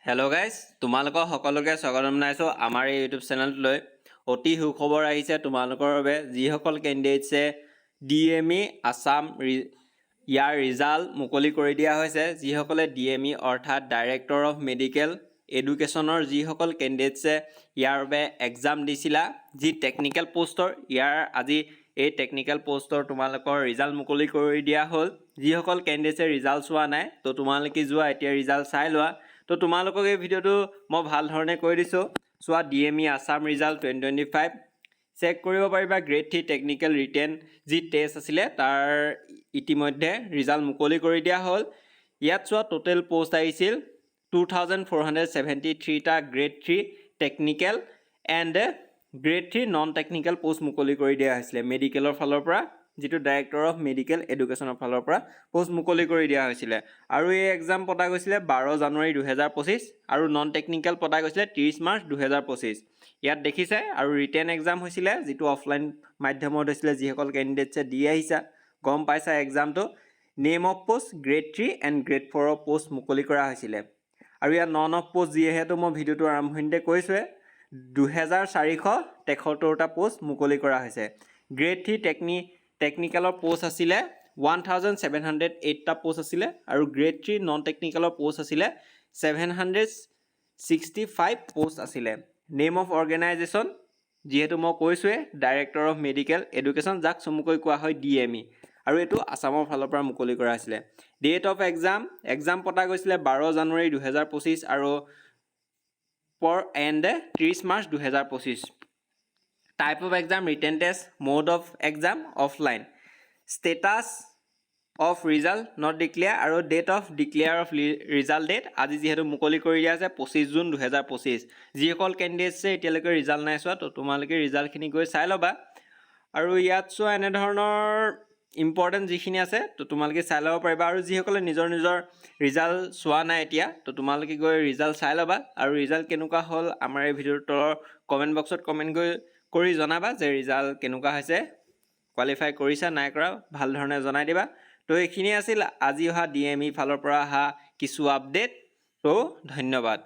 Hello' guys, তোমালোকৰ সকলোকে স্বাগতম জনাইছোঁ আমাৰ এই ইউটিউব চেনেলটোলৈ। অতি সুখবৰ আহিছে তোমালোকৰ বাবে। যিসকল কেণ্ডিডেটছে DME আছাম ইয়াৰ ৰিজাল্ট মুকলি কৰি দিয়া হৈছে। যিসকলে DME অৰ্থাৎ ডাইৰেক্টৰ অফ মেডিকেল এডুকেশ্যনৰ যিসকল কেণ্ডিডেটছে ইয়াৰ বাবে এক্সাম দিছিলা, যি টেকনিকেল পোষ্টৰ, ইয়াৰ আজি এই টেকনিকেল পোষ্টৰ তোমালোকৰ ৰিজাল্ট মুকলি কৰি দিয়া হ'ল। যিসকল কেণ্ডিডেটছে ৰিজাল্ট চোৱা নাই, তো তোমালোকে যোৱা এতিয়া ৰিজাল্ট চাই লোৱা। তো তোমালোকক এই ভিডিঅ'টো মই ভাল ধৰণে কৈ দিছোঁ। চোৱা, DME আছাম ৰিজাল্ট 2025 চেক কৰিব পাৰিবা। গ্ৰেড 3 টেকনিকেল ৰিটেন যি টেষ্ট আছিলে তাৰ ইতিমধ্যে ৰিজাল্ট মুকলি কৰি দিয়া হ'ল। ইয়াত চোৱা, টোটেল পোষ্ট আহিছিল 2473টা grade 3 technical and grade 3 non technical post মুকলি কৰি দিয়া হৈছিলে মেডিকেলৰ ফালৰ পৰা, যিটো ডাইৰেক্টৰ অফ মেডিকেল এডুকেশ্যনৰ ফালৰ পৰা পোষ্ট মুকলি কৰি দিয়া হৈছিলে। আৰু এই এক্সাম পতা গৈছিলে 12 জানুৱাৰী 2025 আৰু নন টেকনিকেল পতা গৈছিলে 30 মাৰ্চ 2025। ইয়াত দেখিছে। আৰু ৰিটেন এক্সাম হৈছিলে, যিটো অফলাইন মাধ্যমত হৈছিলে। যিসকল কেণ্ডিডেটছে দি আহিছা গম পাইছা এক্সামটো। Name of post grade 3 and grade 4 of post মুকলি কৰা হৈছিলে। আৰু ইয়াত নন অফ পোষ্ট যিহেতু মই ভিডিঅ'টো আৰম্ভণিতে কৈছোঁৱে, 2473টা পোষ্ট মুকলি কৰা হৈছে। গ্ৰেড 3 টেকনিকেলৰ পোষ্ট আছিলে 1708টা পোষ্ট আছিলে। আৰু গ্ৰেড 3 নন টেকনিকেলৰ পোষ্ট আছিলে 765 পোষ্ট আছিলে। নেম অফ অৰ্গেনাইজেশ্যন যিহেতু মই কৈছোঁৱে, ডাইৰেক্টৰ অফ মেডিকেল এডুকেশ্যন, যাক চমুকৈ কোৱা হয় DME। আৰু এইটো আছামৰ ফালৰ পৰা মুকলি কৰা হৈছিলে। ডেট অফ এক্সাম পতা গৈছিলে 12 জানুৱাৰী 2025 আৰু এণ্ড 30 মাৰ্চ 2025। Type of exam written test, mode of exam offline, status of result not declare আৰু date of declare of result date আজি যিহেতু মুকলি কৰি দিয়া আছে 25 জুন 2025। যিসকল কেণ্ডিডেটছে এতিয়ালৈকে ৰিজাল্ট নাই চোৱা, তো তোমালোকে ৰিজাল্টখিনি গৈ চাই ল'বা। আৰু ইয়াত চোৱা এনেধৰণৰ ইম্পৰ্টেণ্ট যিখিনি আছে, তো তোমালোকে চাই ল'ব পাৰিবা। আৰু যিসকলে নিজৰ ৰিজাল্ট চোৱা নাই এতিয়া, তো তোমালোকে গৈ ৰিজাল্ট চাই ল'বা। আৰু ৰিজাল্ট কেনেকুৱা হ'ল আমাৰ এই ভিডিঅ'ৰ তলৰ কমেণ্ট বক্সত কমেণ্ট কৰি জনাবা যে ৰিজাল্ট কেনেকুৱা হৈছে, কোৱালিফাই কৰিছা নাই কৰা, ভাল ধৰণে জনাই দিবা। তো এইখিনি আছিল আজি অহা DME ফালৰ পৰা অহা কিছু আপডেট। তো ধন্যবাদ।